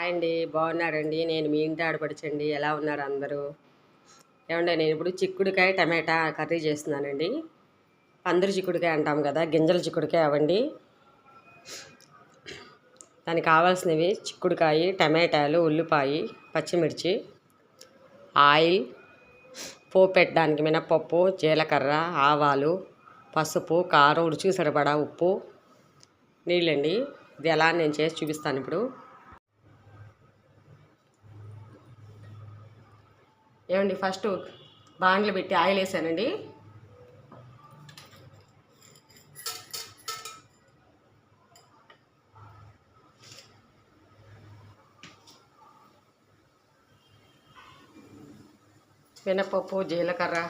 Hi అండి, బాగున్నారండి? నేను మీ ఇంటి ఆడపడుచండి. ఎలా ఉన్నారు అందరూ? ఏమంటే నేను ఇప్పుడు చిక్కుడుకాయ టమాటా కర్రీ చేస్తున్నానండి. పందిరి చిక్కుడుకాయ అంటాం కదా, గింజల చిక్కుడుకాయ అవండి. దానికి కావాల్సినవి చిక్కుడుకాయ, టమాటాలు, ఉల్లిపాయ, పచ్చిమిర్చి, ఆయిల్, పోపు పెట్టడానికి మినపప్పు, జీలకర్ర, ఆవాలు, పసుపు, కారం, రుచికి సరిపడా ఉప్పు, నీళ్ళండి. ఇది ఎలా నేను చేసి చూపిస్తాను ఇప్పుడు. ఏమండి, ఫస్ట్ బాండ్లు పెట్టి ఆయిల్ వేసానండి. మినపప్పు, జీలకర్ర,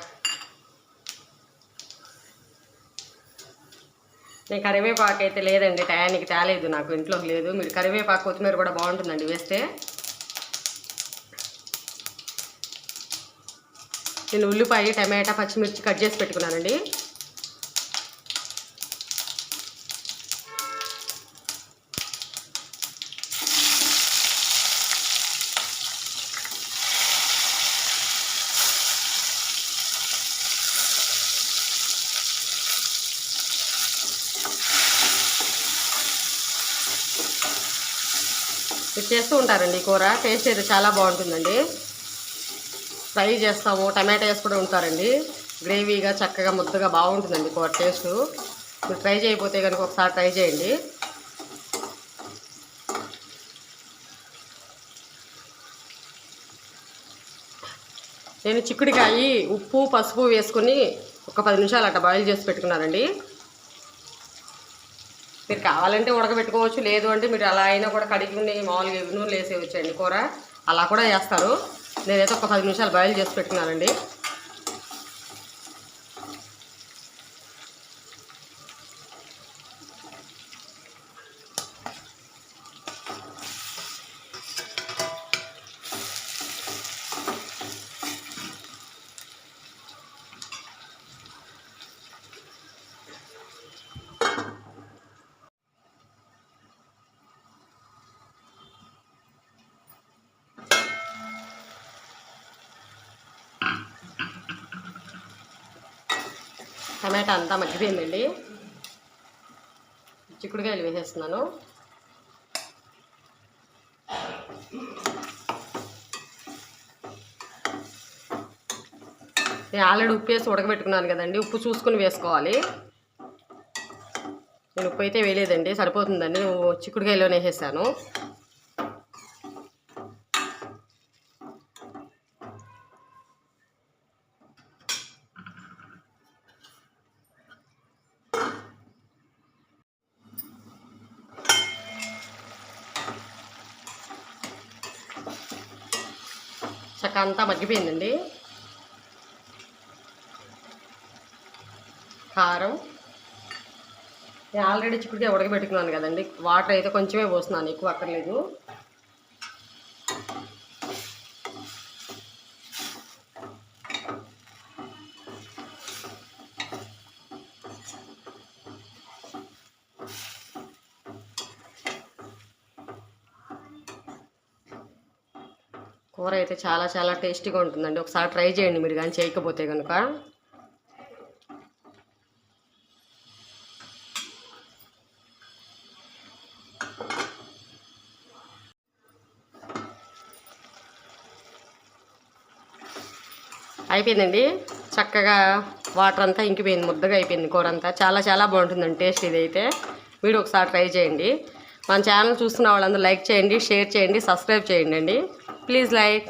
నేను కరివేపాకు అయితే లేదండి, టయానికి తేలేదు, నాకు ఇంట్లో లేదు. మీరు కరివేపాకు, కొత్తిమీర కూడా బాగుంటుందండి వేస్తే. నేను ఉల్లిపాయ, టమాటా, పచ్చిమిర్చి కట్ చేసి పెట్టుకున్నానండి. ఇది చేస్తూ ఉంటారండి ఈ కూర. టేస్ట్ అయితే చాలా బాగుంటుందండి. ఫ్రై చేస్తాము, టమాటా వేసి కూడా ఉంటారండి. గ్రేవీగా చక్కగా ముద్దగా బాగుంటుందండి కూర టేస్ట్. మీరు ట్రై చేయకపోతే కనుక ఒకసారి ట్రై చేయండి. నేను చిక్కుడుకాయ ఉప్పు, పసుపు వేసుకొని ఒక 10 నిమిషాలు అట్లా బాయిల్ చేసి పెట్టుకున్నానండి. మీరు కావాలంటే ఉడకబెట్టుకోవచ్చు, లేదు అంటే మీరు అలా అయినా కూడా కడిగి మామూలుగా నూనెలు వేసేయచ్చండి కూర. అలా కూడా వేస్తారు. నేనైతే ఒక 10 నిమిషాలు బాయిల్ చేసి పెట్టుకున్నానండి. టమాటా అంతా మగ్గిపోయిందండి. చిక్కుడుకాయలు వేసేస్తున్నాను. నేను ఆల్రెడీ ఉప్పు వేసి ఉడకబెట్టుకున్నాను కదండి, ఉప్పు చూసుకుని వేసుకోవాలి. నేను ఉప్పు అయితే వేయలేదండి, సరిపోతుందండి. నువ్వు చిక్కుడుకాయలోనే వేసేసాను. చక్క అంతా మగ్గిపోయిందండి. కారం, నేను ఆల్రెడీ చిక్కుడుకాయ ఉడకబెట్టుకున్నాను కదండి, వాటర్ అయితే కొంచెమే పోస్తున్నాను, ఎక్కువ అక్కర్లేదు. కూర అయితే చాలా చాలా టేస్టీగా ఉంటుందండి. ఒకసారి ట్రై చేయండి మీరు కానీ చేయకపోతే కనుక. అయిపోయిందండి, చక్కగా వాటర్ అంతా ఇంకిపోయింది, ముద్దగా అయిపోయింది కూర అంతా. చాలా చాలా బాగుంటుందండి టేస్ట్. ఇదైతే మీరు ఒకసారి ట్రై చేయండి. మన ఛానల్ చూస్తున్న వాళ్ళందరూ లైక్ చేయండి, షేర్ చేయండి, సబ్స్క్రైబ్ చేయండి అండి. Please like.